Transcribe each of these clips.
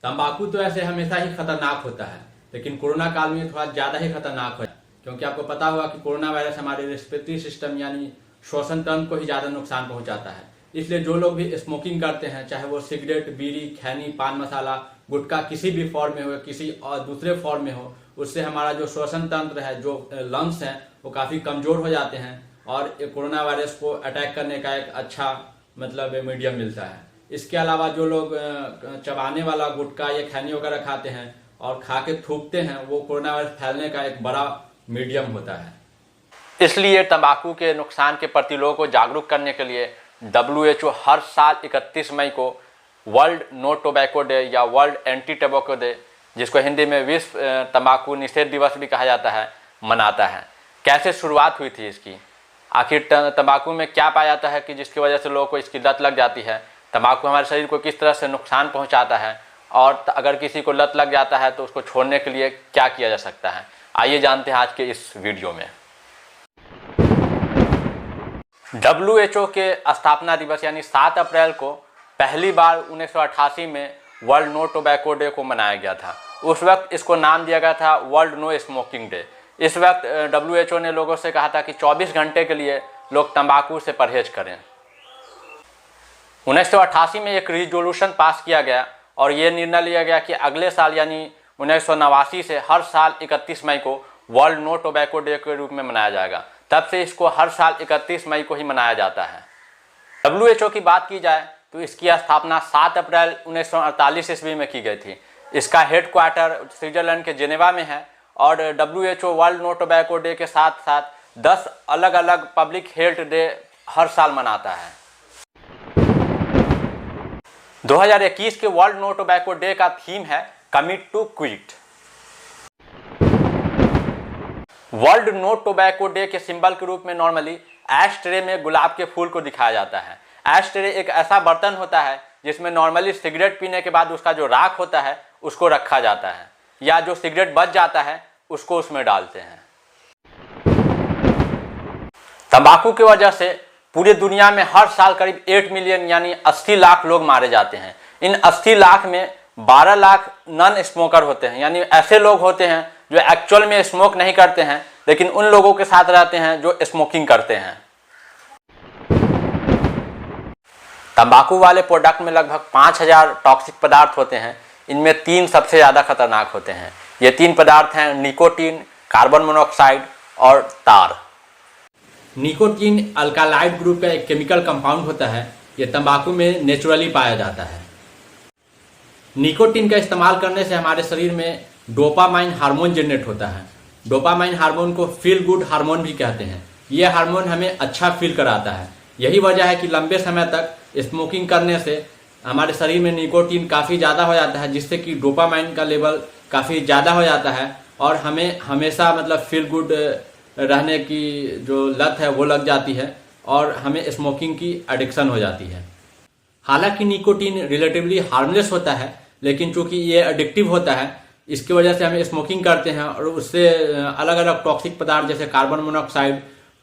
तंबाकू तो ऐसे हमेशा ही खतरनाक होता है, लेकिन कोरोना काल में थोड़ा ज्यादा ही खतरनाक है, क्योंकि आपको पता होगा कि कोरोना वायरस हमारे रेस्पिरेटरी सिस्टम यानी श्वसन तंत्र को ही ज्यादा नुकसान पहुंचाता है। इसलिए जो लोग भी स्मोकिंग करते हैं, चाहे वो सिगरेट, बीड़ी, खैनी, पान मसाला, गुटखा किसी भी फॉर्म में हो, किसी और दूसरे फॉर्म में हो, उससे हमारा जो श्वसन तंत्र है, जो लंग्स हैं, वो काफी कमजोर हो जाते हैं और कोरोना वायरस को अटैक करने का एक अच्छा मीडियम मिलता है। इसके अलावा जो लोग चबाने वाला गुटखा या खैनी वगैरह खाते हैं और खा के थूकते हैं, वो कोरोना वायरस फैलने का एक बड़ा मीडियम होता है। इसलिए तंबाकू के नुकसान के प्रति लोगों को जागरूक करने के लिए WHO हर साल 31 मई को वर्ल्ड नो टोबैको डे या वर्ल्ड एंटी टोबैको डे, जिसको हिंदी में विश्व तंबाकू निषेध दिवस भी कहा जाता है, मनाता है। कैसे शुरुआत हुई थी इसकी? आखिर तंबाकू में क्या पाया जाता है कि जिसकी वजह से लोगों को इसकी लत लग जाती है? तंबाकू हमारे शरीर को किस तरह से नुकसान पहुंचाता है और अगर किसी को लत लग जाता है तो उसको छोड़ने के लिए क्या किया जा सकता है? आइए जानते हैं आज के इस वीडियो में। WHO के स्थापना दिवस यानी 7 अप्रैल को पहली बार 1988 में वर्ल्ड नो टोबैको डे को मनाया गया था। उस वक्त इसको नाम दिया गया था वर्ल्ड नो स्मोकिंग डे। इस वक्त WHO ने लोगों से कहा था कि 24 घंटे के लिए लोग तंबाकू से परहेज करें। 1988 में एक रिजोल्यूशन पास किया गया और ये निर्णय लिया गया कि अगले साल यानी 1989 से हर साल 31 मई को वर्ल्ड नो टोबैको डे के रूप में मनाया जाएगा। तब से इसको हर साल 31 मई को ही मनाया जाता है। WHO की बात की जाए तो इसकी स्थापना 7 अप्रैल 1948 ईस्वी में की गई थी। इसका हेडक्वार्टर स्विट्जरलैंड के जेनेवा में है और WHO world no tobacco day के साथ साथ 10 अलग अलग पब्लिक हेल्थ डे हर साल मनाता है। 2021 के वर्ल्ड नो टोबैको डे का थीम है commit to quit. World no tobacco day के सिंबल के रूप में नॉर्मली ऐश ट्रे में गुलाब के फूल को दिखाया जाता है। ऐश ट्रे एक ऐसा बर्तन होता है जिसमें नॉर्मली सिगरेट पीने के बाद उसका जो राख होता है उसको रखा जाता है, या जो सिगरेट बच जाता है उसको उसमें डालते हैं। तंबाकू की वजह से पूरी दुनिया में हर साल करीब 8 मिलियन यानी 80 लाख लोग मारे जाते हैं। इन 80 लाख में 12 लाख नॉन स्मोकर होते हैं, यानी ऐसे लोग होते हैं जो एक्चुअल में स्मोक नहीं करते हैं लेकिन उन लोगों के साथ रहते हैं जो स्मोकिंग करते हैं। तंबाकू वाले प्रोडक्ट में लगभग 5000 टॉक्सिक पदार्थ होते हैं। इनमें 3 सबसे ज़्यादा खतरनाक होते हैं। ये 3 पदार्थ हैं निकोटीन, कार्बन मोनोऑक्साइड और तार। निकोटीन अल्कालाइड ग्रुप का एक केमिकल कंपाउंड होता है। ये तंबाकू में नेचुरली पाया जाता है। निकोटीन का इस्तेमाल करने से हमारे शरीर में डोपामाइन हार्मोन जनरेट होता है। डोपामाइन हार्मोन को फील गुड हार्मोन भी कहते हैं। यह हार्मोन हमें अच्छा फील कराता है। यही वजह है कि लंबे समय तक स्मोकिंग करने से हमारे शरीर में निकोटीन काफ़ी ज़्यादा हो जाता है, जिससे कि डोपामाइन का लेवल काफ़ी ज़्यादा हो जाता है और हमें हमेशा फील गुड रहने की जो लत है वो लग जाती है और हमें स्मोकिंग की एडिक्शन हो जाती है। हालांकि निकोटीन रिलेटिवली हार्मलेस होता है, लेकिन चूंकि ये एडिक्टिव होता है, इसकी वजह से हमें स्मोकिंग करते हैं और उससे अलग अलग टॉक्सिक पदार्थ जैसे कार्बन मोनोऑक्साइड,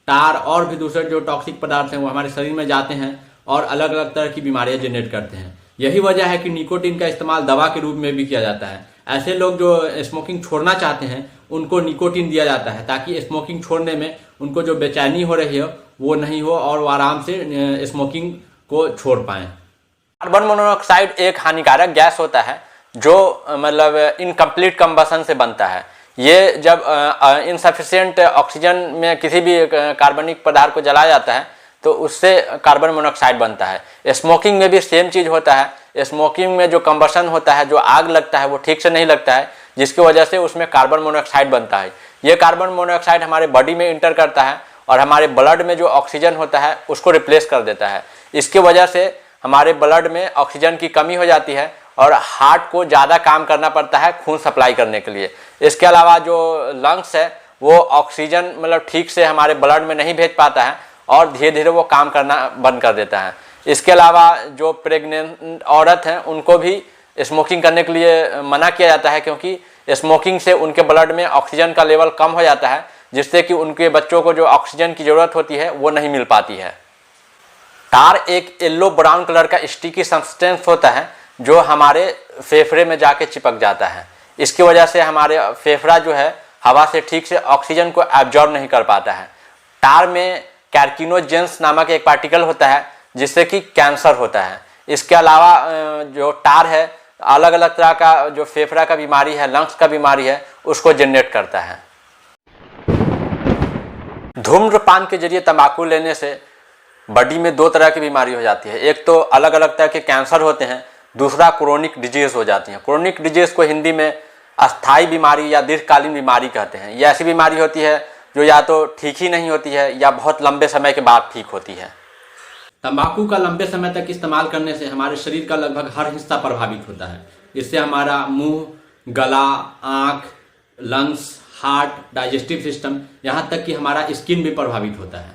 टार और भी दूसरे जो टॉक्सिक पदार्थ हैं वो हमारे शरीर में जाते हैं और अलग अलग तरह की बीमारियां जनरेट करते हैं। यही वजह है कि निकोटीन का इस्तेमाल दवा के रूप में भी किया जाता है। ऐसे लोग जो स्मोकिंग छोड़ना चाहते हैं उनको निकोटीन दिया जाता है ताकि स्मोकिंग छोड़ने में उनको जो बेचैनी हो रही है वो नहीं हो और वो आराम से स्मोकिंग को छोड़ पाएं। कार्बन मोनोऑक्साइड एक हानिकारक गैस होता है जो इनकम्प्लीट कंबशन से बनता है। ये जब इनसफिशिएंट ऑक्सीजन में किसी भी कार्बनिक पदार्थ को जलाया जाता है तो उससे कार्बन मोनोऑक्साइड बनता है। स्मोकिंग में भी सेम चीज़ होता है। स्मोकिंग में जो कंबशन होता है, जो आग लगता है, वो ठीक से नहीं लगता है, जिसकी वजह से उसमें कार्बन मोनोऑक्साइड बनता है। ये कार्बन मोनोऑक्साइड हमारे बॉडी में इंटर करता है और हमारे ब्लड में जो ऑक्सीजन होता है उसको रिप्लेस कर देता है। इसकी वजह से हमारे ब्लड में ऑक्सीजन की कमी हो जाती है और हार्ट को ज़्यादा काम करना पड़ता है खून सप्लाई करने के लिए। इसके अलावा जो लंग्स है वो ऑक्सीजन ठीक से हमारे ब्लड में नहीं भेज पाता है और धीरे धीरे वो काम करना बंद कर देता है। इसके अलावा जो प्रेग्नेंट औरत हैं उनको भी स्मोकिंग करने के लिए मना किया जाता है, क्योंकि स्मोकिंग से उनके ब्लड में ऑक्सीजन का लेवल कम हो जाता है, जिससे कि उनके बच्चों को जो ऑक्सीजन की ज़रूरत होती है वो नहीं मिल पाती है। टार एक येलो ब्राउन कलर का स्टिकी सब्सटेंस होता है जो हमारे फेफड़े में जाके चिपक जाता है। इसकी वजह से हमारे फेफड़ा जो है हवा से ठीक से ऑक्सीजन को एब्जॉर्ब नहीं कर पाता है। टार में कैर्किनोजेंस नामक एक पार्टिकल होता है जिससे कि कैंसर होता है। इसके अलावा जो टार है अलग अलग तरह का जो फेफड़ा का बीमारी है, लंग्स का बीमारी है, उसको जनरेट करता है। धूम्रपान के जरिए तंबाकू लेने से बॉडी में दो तरह की बीमारी हो जाती है। एक तो अलग अलग तरह के कैंसर होते हैं, दूसरा क्रोनिक डिजीज हो जाती है। क्रोनिक डिजीज को हिंदी में अस्थायी बीमारी या दीर्घकालीन बीमारी कहते हैं। यह ऐसी बीमारी होती है जो या तो ठीक ही नहीं होती है या बहुत लंबे समय के बाद ठीक होती है। तंबाकू का लंबे समय तक इस्तेमाल करने से हमारे शरीर का लगभग हर हिस्सा प्रभावित होता है। इससे हमारा मुंह, गला, आँख, लंग्स, हार्ट, डाइजेस्टिव सिस्टम, यहाँ तक कि हमारा स्किन भी प्रभावित होता है।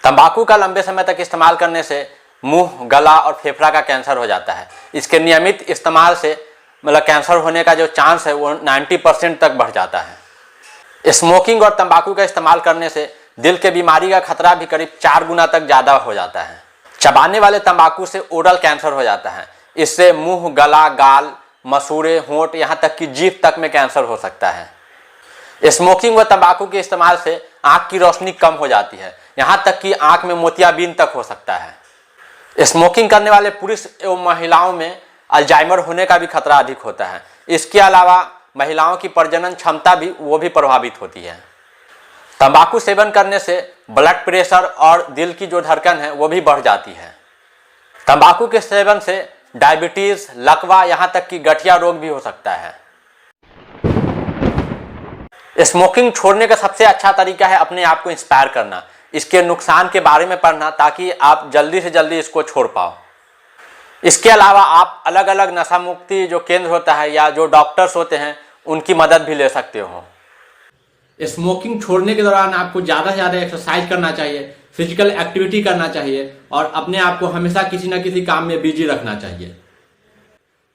तंबाकू का लंबे समय तक इस्तेमाल करने से मुंह, गला और फेफड़ा का कैंसर हो जाता है। इसके नियमित इस्तेमाल से मतलब कैंसर होने का जो चांस है वो 90% तक बढ़ जाता है। स्मोकिंग और तंबाकू का इस्तेमाल करने से दिल के बीमारी का खतरा भी करीब 4 गुना तक ज़्यादा हो जाता है। चबाने वाले तंबाकू से ओरल कैंसर हो जाता है। इससे मुंह, गला, गाल, मसूड़े, होंठ, यहाँ तक कि जीभ तक में कैंसर हो सकता है। स्मोकिंग व तंबाकू के इस्तेमाल से आँख की रोशनी कम हो जाती है, यहाँ तक कि आँख में मोतियाबिंद तक हो सकता है। स्मोकिंग करने वाले पुरुष एवं महिलाओं में अल्जाइमर होने का भी खतरा अधिक होता है। इसके अलावा महिलाओं की प्रजनन क्षमता भी प्रभावित होती है। तंबाकू सेवन करने से ब्लड प्रेशर और दिल की जो धड़कन है वो भी बढ़ जाती है। तंबाकू के सेवन से डायबिटीज, लकवा, यहाँ तक कि गठिया रोग भी हो सकता है। स्मोकिंग छोड़ने का सबसे अच्छा तरीका है अपने आप को इंस्पायर करना, इसके नुकसान के बारे में पढ़ना, ताकि आप जल्दी से जल्दी इसको छोड़ पाओ। इसके अलावा आप अलग अलग नशा मुक्ति जो केंद्र होता है या जो डॉक्टर्स होते हैं उनकी मदद भी ले सकते हो। स्मोकिंग छोड़ने के दौरान आपको ज़्यादा से ज़्यादा एक्सरसाइज करना चाहिए, फिजिकल एक्टिविटी करना चाहिए और अपने आप को हमेशा किसी न किसी काम में बिजी रखना चाहिए।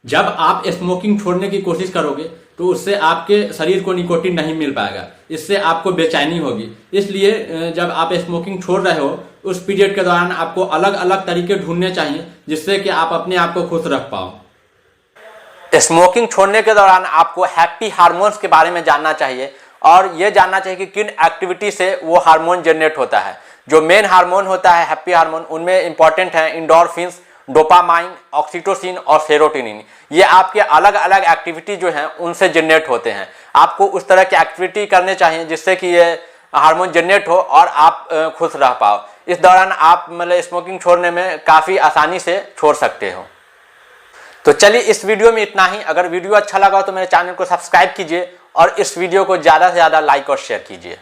जब आप स्मोकिंग छोड़ने की कोशिश करोगे तो उससे आपके शरीर को निकोटीन नहीं मिल पाएगा, इससे आपको बेचैनी होगी। इसलिए जब आप स्मोकिंग छोड़ रहे हो उस पीरियड के दौरान आपको अलग अलग तरीके ढूंढने चाहिए जिससे कि आप अपने आप को खुश रख पाओ। स्मोकिंग छोड़ने के दौरान आपको हैप्पी हार्मोन्स के बारे में जानना चाहिए और ये जानना चाहिए कि किन एक्टिविटी से वो हार्मोन जनरेट होता है। जो मेन हार्मोन होता है हैप्पी हार्मोन, उनमें इंपॉर्टेंट है इंडोर्फिन्स, डोपामाइन, ऑक्सीटोसिन और सेरोटोनिन। ये आपके अलग अलग एक्टिविटी जो हैं उनसे जनरेट होते हैं। आपको उस तरह की एक्टिविटी करने चाहिए जिससे कि ये हार्मोन जनरेट हो और आप खुश रह पाओ। इस दौरान आप मतलब स्मोकिंग छोड़ने में काफ़ी आसानी से छोड़ सकते हो। तो चलिए इस वीडियो में इतना ही। अगर वीडियो अच्छा लगा तो मेरे चैनल को सब्सक्राइब कीजिए और इस वीडियो को ज़्यादा से ज़्यादा लाइक और शेयर कीजिए।